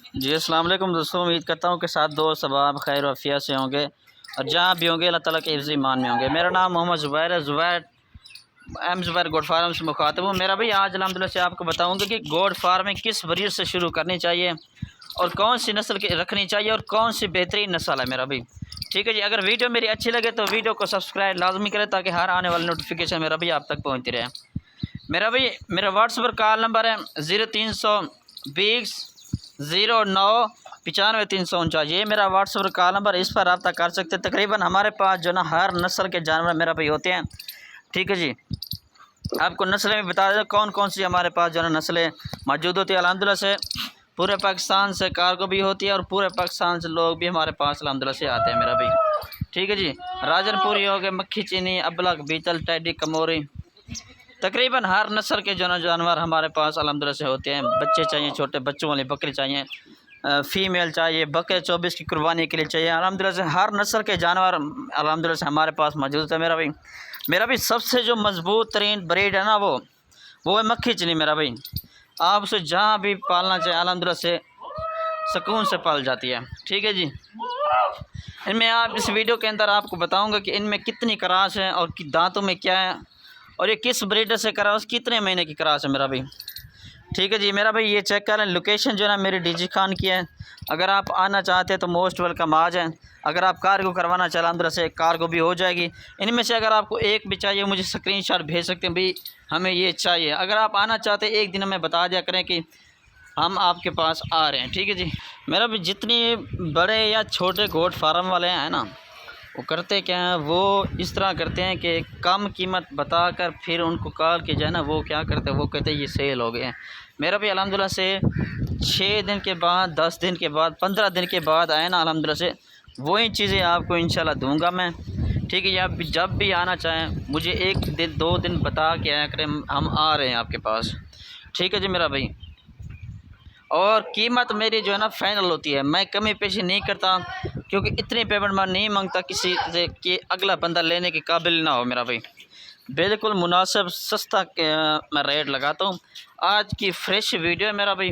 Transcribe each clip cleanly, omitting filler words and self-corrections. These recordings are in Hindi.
जी अस्सलाम वालेकुम दोस्तों, उम्मीद करता हूँ कि साथ दोस्त अब खैर वफ़िया से होंगे और जहाँ भी होंगे अल्लाह ताला के हिफ्ज़ ईमान में होंगे। मेरा नाम मोहम्मद ज़ुबैर है। ज़ुबैर गोट फार्म से मुखातिब हूँ। मेरा भाई आज अल्हम्दुलिल्लाह से आपको बताऊँगा कि गोट फार्मिंग किस ब्रीड से शुरू करनी चाहिए और कौन सी नस्ल की रखनी चाहिए और कौन सी बेहतरीन नस्ल है मेरा भाई। ठीक है जी, अगर वीडियो मेरी अच्छी लगे तो वीडियो को सब्सक्राइब लाजमी करें ताकि हर आने वाली नोटिफिकेशन मेरा भाई आप तक पहुँचती रहे। मेरा भाई मेरा व्हाट्सएप पर कॉल नंबर है 0320 09 95 349। ये मेरा व्हाट्सएप पर कॉल नंबर, इस पर रब्ता कर सकते हैं। तकरीबन हमारे पास जो ना हर नस्ल के जानवर मेरा भाई होते हैं। ठीक है जी, आपको नस्लें भी बता दें कौन कौन सी हमारे पास जो है नस्लें मौजूद होती है। अल्हम्दुलिल्लाह से पूरे पाकिस्तान से कार्गो भी होती है और पूरे पाकिस्तान से लोग भी हमारे पास अल्हम्दुलिल्लाह से आते हैं मेरा भाई। ठीक है जी, राजनपुरी हो गए, मक्खी चीनी, अबलग, बीतल, टैडी, कमोरी, तकरीबन हर नस्ल के जो ना जानवर हमारे पास अल्हम्दुलिल्लाह से होते हैं। बच्चे चाहिए, छोटे बच्चों वाली बकरी चाहिए, फ़ीमेल चाहिए, बकरे 24 की कुर्बानी के लिए चाहिए। अल्हम्दुलिल्लाह से हर नस्ल के जानवर अल्हम्दुलिल्लाह से हमारे पास मौजूद है मेरा भाई। मेरा भी सबसे जो मज़बूत तरीन ब्रीड है ना वो है मक्खी चीनी मेरा भाई। आप उसे जहाँ भी पालना चाहें अल्हम्दुलिल्लाह से सुकून से पाल जाती है। ठीक है जी, इनमें आप इस वीडियो के अंदर आपको बताऊंगा कि इनमें कितनी क्रास है और दांतों में क्या है और ये किस ब्रीडर से क्रास, कितने महीने की क्रास है मेरा भाई। ठीक है जी मेरा भाई, ये चेक करें, लोकेशन जो है ना मेरी डीजी खान की है। अगर आप आना चाहते हैं तो मोस्ट वेलकम आ जाएँ। अगर आप कार्गो करवाना चाहें अंदर से कार्गो भी हो जाएगी। इनमें से अगर आपको एक भी चाहिए मुझे स्क्रीनशॉट भेज सकते हैं भाई, हमें ये चाहिए। अगर आप आना चाहते हैं एक दिन हमें बता दिया करें कि हम आपके पास आ रहे हैं। ठीक है जी, मेरा भी जितनी बड़े या छोटे गोट फार्म वाले हैं ना, वो करते क्या हैं, वो इस तरह करते हैं कि कम कीमत बताकर फिर उनको कॉल की जाए ना, वो क्या करते हैं, वो कहते हैं ये सेल हो गए हैं। मेरा भी अल्हम्दुलिल्लाह से 6 दिन के बाद, 10 दिन के बाद, 15 दिन के बाद आए ना, अल्हम्दुलिल्लाह से वही चीज़ें आपको इंशाल्लाह दूंगा मैं। ठीक है, आप जब भी आना चाहें मुझे 1 दिन 2 दिन बता के आया करें, हम आ रहे हैं आपके पास। ठीक है जी मेरा भाई, और कीमत मेरी जो है ना फ़ाइनल होती है, मैं कमी पेशी नहीं करता क्योंकि इतनी पेमेंट मैं नहीं मांगता किसी से कि अगला बंदा लेने के काबिल ना हो मेरा भाई। बिल्कुल मुनासिब सस्ता मैं रेट लगाता हूँ। आज की फ्रेश वीडियो है मेरा भाई,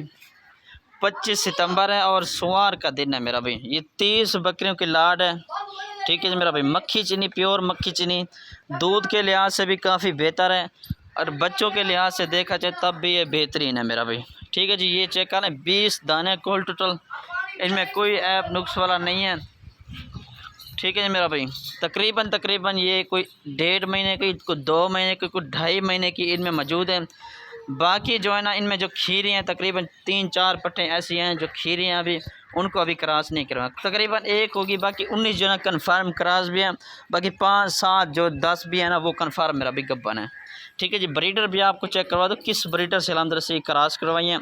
25 सितंबर है और सोमवार का दिन है मेरा भाई। ये 30 बकरियों की लाड है। ठीक है जी मेरा भाई, मक्खी चीनी, प्योर मक्खी चीनी, दूध के लिहाज से भी काफ़ी बेहतर है और बच्चों के लिहाज से देखा जाए तब भी ये बेहतरीन है मेरा भाई। ठीक है जी, ये चेक करें, 20 दाने कुल टोटल, इनमें कोई ऐप नुक्स वाला नहीं है। ठीक है जी मेरा भाई, तकरीबन ये कोई 1.5 महीने की, कोई 2 महीने की, कोई 2.5 महीने की इनमें मौजूद है। बाकी जो है ना इनमें जो खीरी हैं तकरीबन 3-4 पट्टें ऐसी हैं जो खीरी हैं, अभी उनको अभी क्रॉस नहीं करवा, तकरीबन 1 होगी, बाकी 19 जो है ना कन्फर्म क्रॉस भी हैं, बाकी 5-7 जो 10 भी है ना वो कन्फर्म मेरा भी गब्बन है। ठीक है जी, ब्रीडर भी आपको चेक करवा दो किस ब्रीडर से अंदर से क्रॉस करवाई हैं,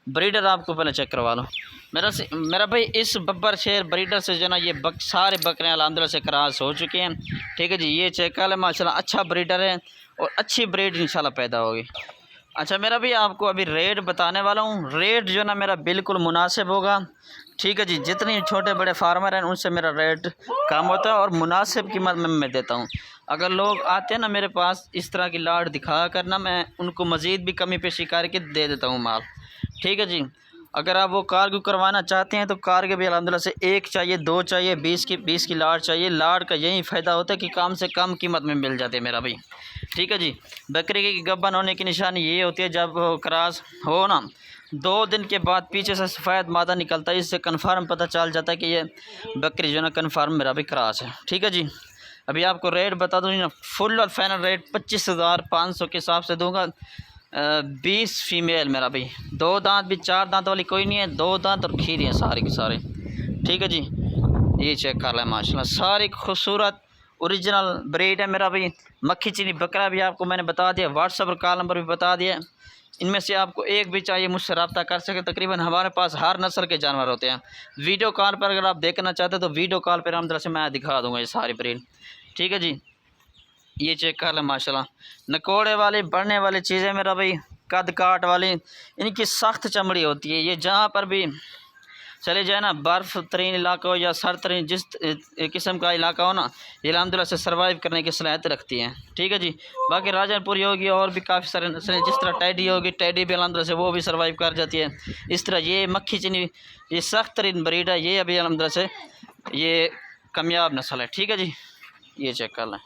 ब्रीडर आपको पहले चेक करवा लो मेरा भाई। इस बब्बर शेर ब्रीडर से जो ना ये सारे बकरे अलहमदुलिल्लाह से क्रॉस हो चुके हैं। ठीक है जी, ये चेक कर ले, माशाल्लाह अच्छा ब्रीडर है और अच्छी ब्रीड इंशाल्लाह पैदा होगी। अच्छा मेरा भी आपको अभी रेट बताने वाला हूँ, रेट जो ना मेरा बिल्कुल मुनासिब होगा। ठीक है जी, जितने छोटे बड़े फार्मर हैं उनसे मेरा रेट कम होता है और मुनासिब कीमत में मैं देता हूँ। अगर लोग आते हैं ना मेरे पास इस तरह की लाट दिखा कर ना, मैं उनको मज़ीद भी कमी पेशी करके दे देता हूँ माल। ठीक है जी, अगर आप वो कार्गो करवाना चाहते हैं तो कार्गो भी अल्हम्दुलिल्लाह से 1 चाहिए, 2 चाहिए, 20 की लाट चाहिए। लाट का यही फ़ायदा होता है कि कम से कम कीमत में मिल जाते हैं मेरा भाई। ठीक है जी, बकरी की गब्बन होने की निशानी ये होती है, जब क्रॉस हो ना 2 दिन के बाद पीछे से सफ़ेद मादा निकलता है, इससे कन्फर्म पता चल जाता है कि ये बकरी जो ना कन्फर्म मेरा भी क्रॉस है। ठीक है जी, अभी आपको रेट बता दूँ ना, फुल और फाइनल रेट 25,500 के हिसाब से दूँगा। 20 फीमेल मेरा भाई, 2 दांत भी, 4 दांत वाली कोई नहीं है, 2 दांत और खीरी हैं सारे के सारे। ठीक है जी, ये चेक कर लें, माशाल्लाह सारी खूबसूरत ओरिजिनल ब्रीड है मेरा भाई। मक्खी चीनी बकरा भी आपको मैंने बता दिया, व्हाट्सएप पर कॉल नंबर भी बता दिया। इनमें से आपको एक भी चाहिए मुझसे रब्ता कर सके। तकरीबन हमारे पास हर नस्ल के जानवर होते हैं। वीडियो कॉल पर अगर आप देखना चाहते हैं तो वीडियो कॉल पर हम तरह से मैं दिखा दूँगा ये सारी ब्रीड। ठीक है जी, ये चेक कर लें, माशाल्लाह नकोड़े वाली, बढ़ने वाली चीज़ें मेरा भाई, कद काट वाली, इनकी सख्त चमड़ी होती है। ये जहाँ पर भी चले जाए ना, बर्फ़ तरीन इलाका हो या सर तरीन जिस किस्म का इलाका हो ना, ये अल्हम्दुलिल्लाह से सर्वाइव करने की सलाहियत रखती हैं। ठीक है जी। बाकी राजनपुरी होगी और भी काफ़ी सारे नस्लें, जिस तरह टैडी होगी, टैडी भी अल्हम्दुलिल्लाह से वो भी सर्वाइव कर जाती है। इस तरह ये मक्खी चीनी, ये सख्त तरीन ब्रीड है, ये अभी अल्हम्दुलिल्लाह से ये कामयाब नस्ल है। ठीक है जी, ये चेक कर लें।